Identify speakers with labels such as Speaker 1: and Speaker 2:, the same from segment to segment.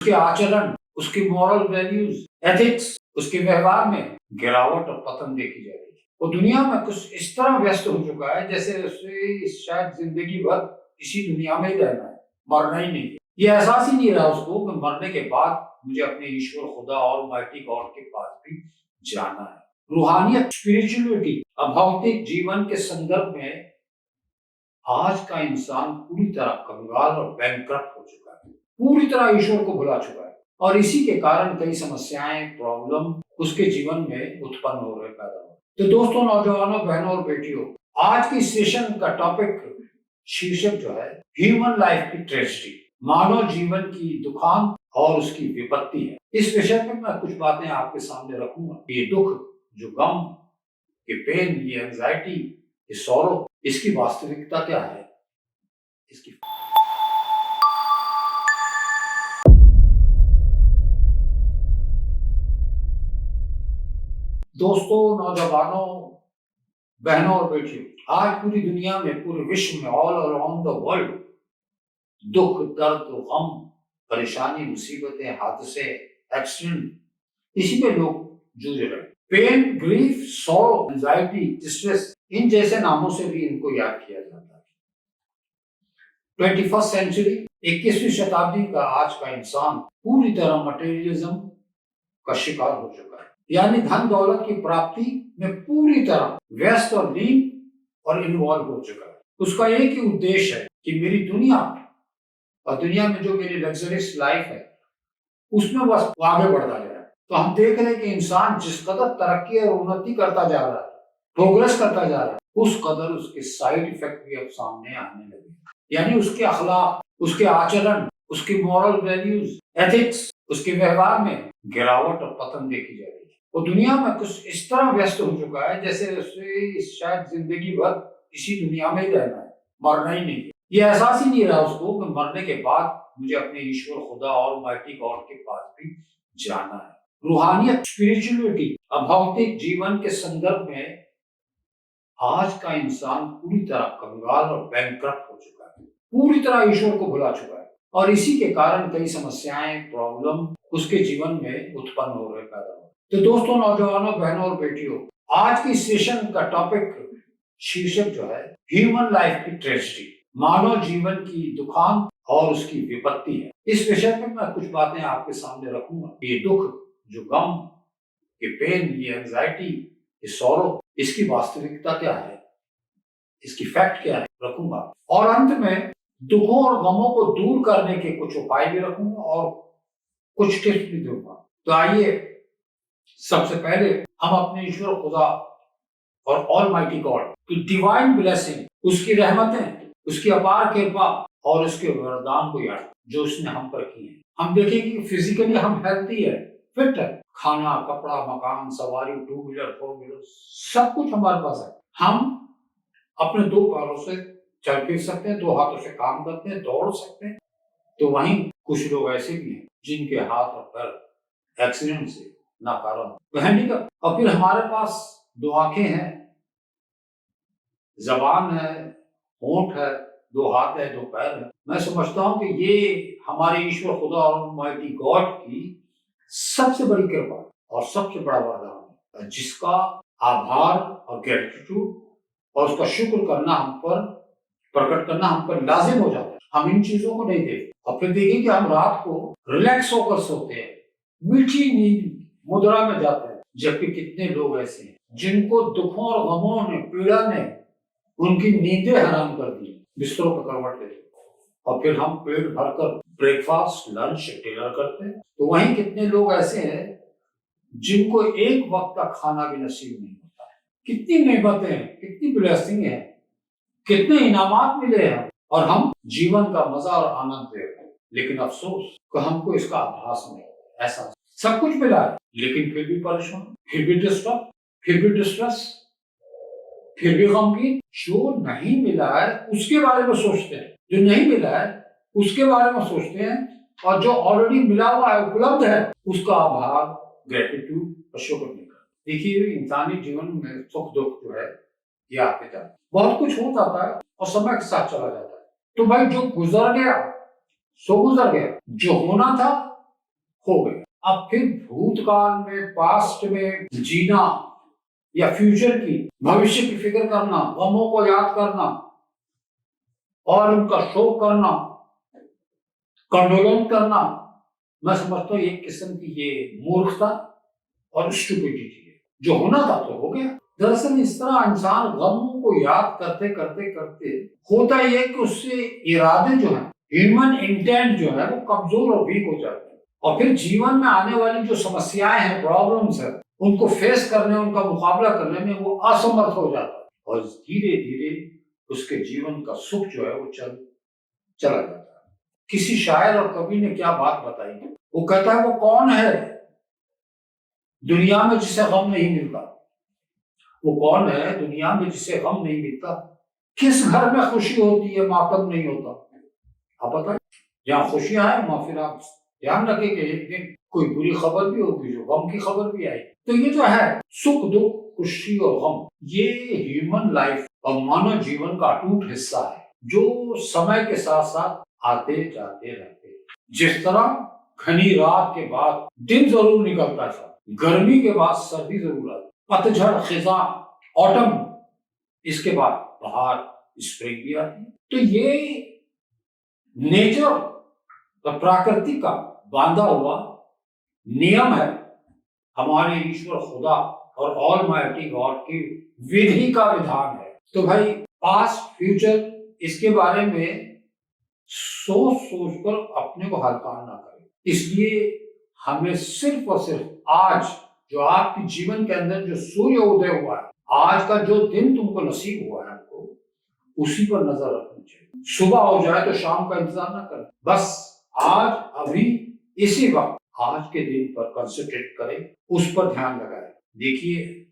Speaker 1: उसके आचरण, उसकी मॉरल वैल्यूज, एथिक्स, उसके व्यवहार में गिरावट और पतन देखी जा रही है। वो दुनिया में कुछ इस तरह व्यस्त हो चुका है जैसे उसे शायद जिंदगी भर इसी दुनिया में ही रहना है, मरना ही नहीं है। ये एहसास ही नहीं रहा उसको कि मरने के बाद मुझे अपने ईश्वर खुदा और माइटी गॉड के पास भी जाना है। रूहानियत, स्पिरिचुअलिटी, अभौतिक जीवन के संदर्भ में आज का इंसान पूरी तरह कंगाल और बैंकक्रप्ट हो चुका है, पूरी तरह ईश्वर को भुला चुका है और इसी के कारण कई समस्याएं, प्रॉब्लम उसके जीवन में उत्पन्न हो रहे, पैदा हो। तो दोस्तों, नौजवानों, बहनों और बेटियों, आज की सेशन का टॉपिक, शीर्षक जो है ह्यूमन लाइफ की ट्रेजेडी, मानव जीवन की दुखांत और उसकी विपत्ति है। इस विषय पर मैं कुछ बातें आपके सामने रखूंगा। ये दुख, जो गम, ये पेन, ये एंजाइटी, ये सौरो, इसकी वास्तविकता क्या है, इसकी दोस्तों, नौजवानों, बहनों और बेटियों, आज पूरी दुनिया में, पूरे विश्व में, ऑल अराउंड द वर्ल्ड दुख, दर्द, गम, परेशानी, मुसीबतें, हादसे, एक्सीडेंट, इसी में लोग जूझ रहे हैं। Pain, grief, sorrow, anxiety, distress, इन जैसे नामों से भी इनको याद किया जाता है। 21st सेंचुरी, 21वीं शताब्दी का आज का इंसान पूरी तरह मटेरियलिज्म का शिकार हो चुका है, यानी धन दौलत की प्राप्ति में पूरी तरह व्यस्त और लीन और इन्वॉल्व हो चुका है। उसका एक ही उद्देश्य है कि मेरी दुनिया और दुनिया में जो मेरी लग्जरियस लाइफ है उसमें बस आगे बढ़ता जाए। तो हम देख रहे हैं कि इंसान जिस कदर तरक्की और उन्नति करता जा रहा है, प्रोग्रेस करता जा रहा है, उस कदर उसके साइड इफेक्ट भी अब सामने आने लगे। यानी उसके अखलाक, उसके आचरण, उसकी मॉरल वैल्यूज, एथिक्स, उसके व्यवहार में गिरावट और पतन देखी जा रही है। वो दुनिया में कुछ इस तरह व्यस्त हो चुका है जैसे उसे शायद जिंदगी भर इसी दुनिया में ही रहना है, मरना ही नहीं है। ये एहसास ही नहीं रहा उसको कि मरने के बाद मुझे अपने ईश्वर खुदा और माइटी गॉड के पास भी जाना है। रूहानियत, स्पिरिचुअलिटी, अभौतिक जीवन के संदर्भ में आज का इंसान पूरी तरह कंगाल और बैंकक्रप्ट हो चुका है, पूरी तरह ईश्वर को भुला चुका है और इसी के कारण कई समस्याएं, प्रॉब्लम उसके जीवन में उत्पन्न हो रहे, पैदा हो। तो दोस्तों, नौजवानों, बहनों और बेटियों, आज की सेशन का टॉपिक, शीर्षक जो है ह्यूमन लाइफ की ट्रेजेडी, मानव जीवन की दुखांत और उसकी विपत्ति है। इस विषय पर मैं कुछ बातें आपके सामने रखूंगा। ये दुख, जो गम, ये पेन, ये एंजाइटी, ये सौरो, इसकी वास्तविकता क्या है, इसकी फैक्ट क्या है, रखूंगा। और अंत में दुखों और गमों को दूर करने के कुछ उपाय भी रखूंगा और कुछ टिप्स भी दूंगा। तो आइए, सबसे पहले हम अपने ईश्वर खुदा और ऑलमाइटी गॉड की डिवाइन ब्लेसिंग, उसकी रहमतें, उसकी अपार कृपा और उसके वरदान को याद, जो उसने हम पर किए हैं। हम देखेंगे कि फिजिकली हम हेल्थी है, फिट है, खाना, कपड़ा, मकान, सवारी, 2 व्हीलर, 4 व्हीलर, सब कुछ हमारे पास है। हम अपने 2 पैरों से चल फिर सकते हैं, 2 हाथों से काम करते हैं, दौड़ सकते हैं। तो वहीं कुछ लोग ऐसे भी हैं जिनके हाथ और पैर एक्सीडेंट से नाकारा, हैंडीकैप। और फिर हमारे पास 2 आंखें हैं, जबान है, होंठ है, 2 हाथ है, 2 पैर है। मैं समझता हूं कि ये हमारे ईश्वर खुदा और ऑलमाइटी गॉड की सबसे बड़ी कृपा और सबसे बड़ा वरदान है, जिसका आभार और ग्रेटिट्यूड और उसका शुक्र करना हम पर, प्रकट करना हम पर लाजिम हो जाता है। हम इन चीजों को नहीं देखते और फिर देखिए कि हम रात को रिलैक्स होकर सोते हैं, मीठी नींद मुद्रा में जाते हैं। जबकि कितने लोग ऐसे हैं जिनको दुखों और गमों ने, पीड़ा ने उनकी नींदें हराम कर दी, बिस्तरों पर करवट लेते और फिर हम पेट भरकर ब्रेकफास्ट, लंच, डिनर करते हैं। तो वहीं कितने लोग ऐसे हैं जिनको एक वक्त का खाना भी नसीब नहीं होता है। कितनी नेमतें हैं, कितनी ब्लेसिंग है, कितने इनामात मिले हैं और हम जीवन का मजा और आनंद ले रहे हैं। लेकिन अफसोस कि हमको इसका आभास नहीं, ऐसा सब कुछ मिला है लेकिन फिर भी परेशान, फिर भी डिस्टर्ब, फिर भी डिस्ट्रेस, फिर भी गमगीन। जो नहीं मिला है उसके बारे में सोचते हैं, जो नहीं मिला है उसके बारे में सोचते हैं और जो ऑलरेडी मिला हुआ है, उपलब्ध है, उसका आभार, ग्रेटिट्यूड और शुक्र नहीं करते। देखिए, इंसानी जीवन में सुख दुख जो है ये आते जाते, बहुत कुछ हो जाता है और समय के साथ चला जाता है। तो भाई, जो गुजर गया सो गुजर गया, जो होना था हो गया। अब फिर भूतकाल में, पास्ट में जीना या फ्यूचर की, भविष्य की फिक्र करना, गमों को याद करना और उनका शोक करना, कंडोलेंस करना, मैं समझता हूँ एक किस्म की ये मूर्खता और स्टुपिडिटी है। जो होना था तो हो गया। दरअसल इस तरह इंसान गमों को याद करते करते करते होता ये कि उससे इरादे जो है, ह्यूमन इंटेंट जो है, वो कमजोर और वीक हो जाते हैं और फिर जीवन में आने वाली जो समस्याएं हैं, प्रॉब्लम्स है, उनको फेस करने, उनका मुकाबला करने में वो असमर्थ हो जाता है और धीरे धीरे उसके जीवन का सुख जो है वो चला जाता है। किसी शायर और कवि ने क्या बात बताई, वो कहता है वो कौन है दुनिया में जिसे गम नहीं मिलता। वो कौन है दुनिया में जिसे गम नहीं मिलता? किस घर में खुशी होती है मातम नहीं होता? आप बताएं। जहाँ खुशियां हैं वहां फिर आप ध्यान रखेंगे एक दिन कोई बुरी खबर भी होगी, जो गम की खबर भी आई। तो ये जो है सुख दुख, खुशी और गम, ये ह्यूमन लाइफ और मानव जीवन का अटूट हिस्सा है जो समय के साथ साथ आते जाते रहते हैं। जिस तरह घनी रात के बाद दिन जरूर निकलता था, गर्मी के बाद सर्दी जरूर आती, पतझड़, खिज़ां, ऑटम, इसके बाद बहार, स्प्रिंग भी आती। तो ये नेचर, प्रकृति का बांधा हुआ नियम है, हमारे ईश्वर खुदा और ऑलमाइटी गॉड की विधि का विधान है। तो भाई पास्ट फ्यूचर इसके बारे में सोच सोच कर अपने को हड़कान ना करें। इसलिए हमें सिर्फ और सिर्फ आज जो आपके जीवन के अंदर जो सूर्य उदय हुआ है, आज का जो दिन तुमको नसीब हुआ है, आपको उसी पर नजर रखनी चाहिए। सुबह हो जाए तो शाम का इंतजार ना करें, बस आज अभी इसी वक्त आज के दिन पर कंसंट्रेट करें, उस पर ध्यान लगाएं। देखिए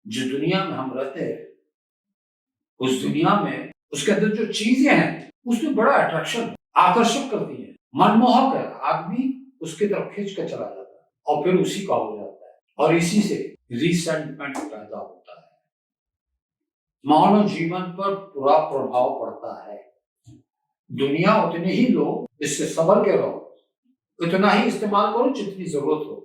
Speaker 1: जो दुनिया में हम रहते हैं, उस दुनिया में उसके अंदर जो चीजें हैं उसमें बड़ा अट्रैक्शन, आकर्षक करती है, मनमोहक है, आदमी उसकी तरफ खींच कर चला जाता है और फिर उसी का हो जाता है और इसी से रिसेंटमेंट पैदा होता है। मानव जीवन पर बुरा प्रभाव पड़ता है। दुनिया उतने ही लो, इससे संभल के रहो, उतना ही इस्तेमाल करो जितनी जरूरत हो।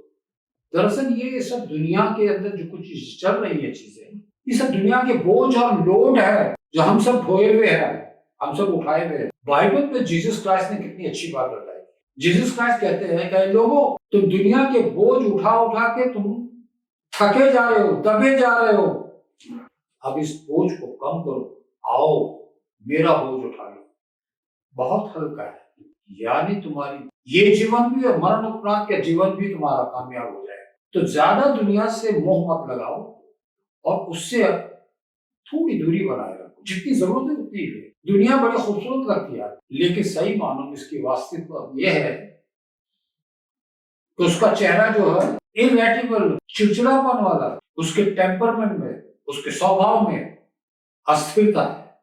Speaker 1: दरअसल ये सब दुनिया के अंदर जो कुछ चल रही है चीजें, ये सब दुनिया के बोझ और लोड है जो हम सब ढोए हुए हैं, हम सब उठाए हुए हैं। बाइबल में जीसस क्राइस्ट ने कितनी अच्छी बात बताई। जीसस क्राइस्ट कहते हैं कि लोगों, तुम दुनिया के बोझ उठा उठा के तुम थके जा रहे हो, दबे जा रहे हो, अब इस बोझ को कम करो, आओ मेरा बोझ उठा लो, बहुत हल्का है। यानी तुम्हारी ये जीवन भी और मरण उपरांत का जीवन भी तुम्हारा कामयाब हो जाए। तो ज्यादा दुनिया से मोह मत लगाओ और उससे थोड़ी दूरी बनाए रखो, जितनी जरूरत है उतनी है। दुनिया बड़ी खूबसूरत लगती है, लेकिन सही मानो में इसकी वास्तविकता यह है कि उसका चेहरा जो है इनवेटिबल, चिड़चिड़ापन वाला, उसके टेम्परमेंट में, उसके स्वभाव में अस्थिरता है,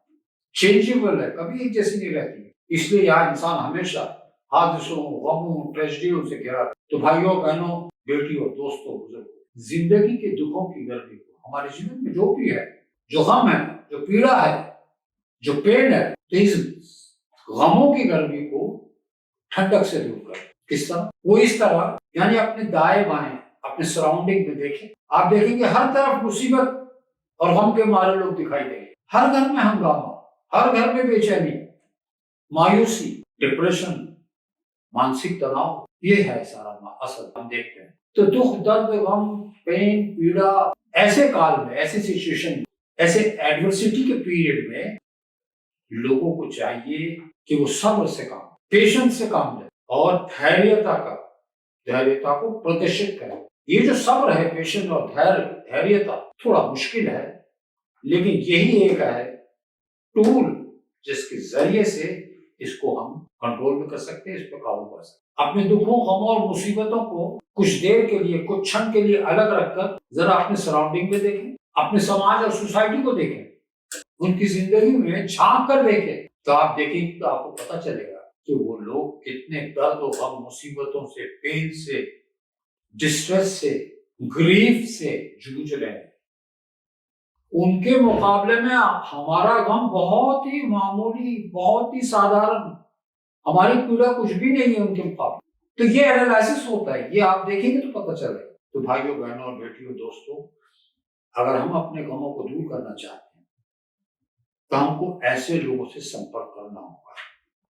Speaker 1: चेंजेबल है, कभी एक जैसी नहीं रहती। इसलिए यहाँ इंसान हमेशा हादसों, गमों, ट्रेजेडियों से घिरा। तो भाइयों, बहनों, बेटियों, दोस्तों, बुजुर्गों, जिंदगी के दुखों की गर्मी को, हमारे जीवन में जो भी है, जो गम है, जो पीड़ा है, जो पेन है, तो इस गमों की गर्मी को ठंडक से दूर कर। किस तरह? वो इस तरह, यानी अपने दाएं बाएं, अपने सराउंडिंग में देखें, आप देखेंगे हर तरफ मुसीबत और गम के मारे लोग दिखाई देंगे। हर घर में हंगामा, हर घर में बेचैनी, मायूसी, डिप्रेशन, मानसिक तनाव, ये है सारा असल हम देखते हैं। तो दुख, दर्द, गम, पेन, पीड़ा, ऐसे काल में, ऐसे सिचुएशन, ऐसे एडवर्सिटी के पीरियड में लोगों को चाहिए कि वो सब्र से काम, पेशेंस से काम लें और धैर्यता को प्रदर्शित करें। ये जो सब्र है, पेशेंस और धैर्यता थोड़ा मुश्किल है, लेकिन यही एक है टूल जिसके जरिए से इसको हम कंट्रोल में कर सकते हैं, इस पर काबू कर सकते हैं। अपने दुखों, गमों और मुसीबतों को कुछ देर के लिए, कुछ क्षण के लिए अलग रखकर जरा अपने सराउंडिंग में देखें, अपने समाज और सोसाइटी को देखें, उनकी जिंदगी में झांक कर देखें, तो आप देखेंगे तो आपको पता चलेगा कि वो लोग कितने दर्द और गम, मुसीबतों से, पेन से, डिस्ट्रेस से, ग्रीफ से जूझ रहे हैं। उनके मुकाबले में हमारा गम बहुत ही मामूली, बहुत ही साधारण, हमारी पीड़ा कुछ भी नहीं है उनके मुकाबले। तो ये एनालिसिस होता है, ये आप देखेंगे तो पता चलेगा। तो भाइयों बहनों और बेटियों दोस्तों, अगर हम अपने गमों को दूर करना चाहते हैं तो हमको ऐसे लोगों से संपर्क करना होगा,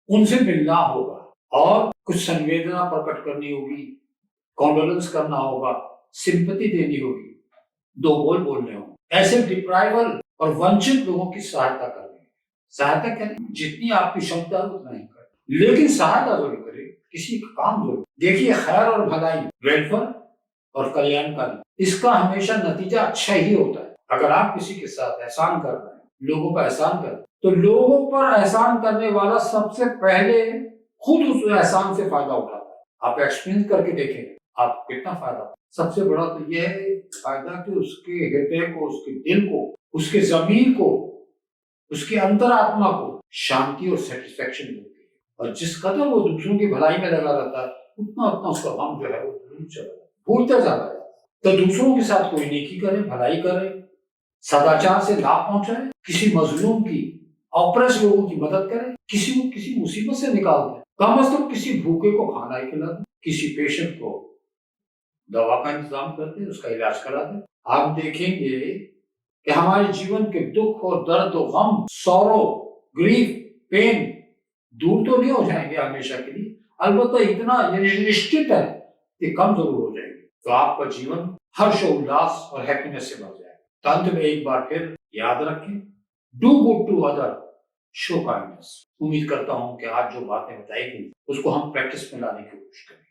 Speaker 1: उनसे मिलना होगा और कुछ संवेदना प्रकट करनी होगी, कॉन्डोलेंस करना होगा, सिंपैथी देनी होगी, दो बोल बोलने होंगे। ऐसे डिप्राइवल और वंचित लोगों की सहायता करनी। सहायता करें जितनी आपकी क्षमता है उतना ही करें, लेकिन सहायता जरूर करें, किसी का काम जरूर। देखिए, खैर और भलाई, वेलफेयर और कल्याणकारी, इसका हमेशा नतीजा अच्छा ही होता है। अगर आप किसी के साथ एहसान कर रहे हैं, लोगों पर एहसान कर, तो लोगों पर एहसान करने वाला सबसे पहले खुद उस एहसान से फायदा उठाता है। आप एक्सपीरियंस करके देखेंगे आप कितना फायदा। सबसे बड़ा तो यह है फायदा कि उसके हृदय को, उसके दिल को, उसके जमीर को, उसकी अंतरात्मा को शांति और सेटिस्फेक्शन मिलती है। और जिस कदर वो दूसरों की भलाई में लगा रहता है, उतना उतना उसका गम जो है वो भूलता जा रहा है। तो दूसरों के साथ कोई नेकी करे, भलाई करे, सदाचार से लाभ पहुंचाए, किसी मजलूम की, ऑपरेस लोगों की मदद करे, किसी को किसी मुसीबत से निकाल दे, कम अज कम किसी भूखे को खाना ही खिला दे, किसी पेशेंट को दवा का इंतजाम करते, उसका इलाज करा दे। आप देखेंगे कि हमारे जीवन के दुख और दर्द और गम, सौरो, ग्रीफ, पेन दूर तो नहीं हो जाएंगे हमेशा के लिए, अलबत्ता इतना निश्चित है कि कम जरूर हो जाएंगे। तो आपका जीवन हर्ष उल्लास और हैप्पीनेस से भर जाएगा। तो अंत में एक बार फिर याद रखें, do good to other, show kindness. उम्मीद करता हूं कि आज जो बातें बताई गई उसको हम प्रैक्टिस में लाने की कोशिश करें।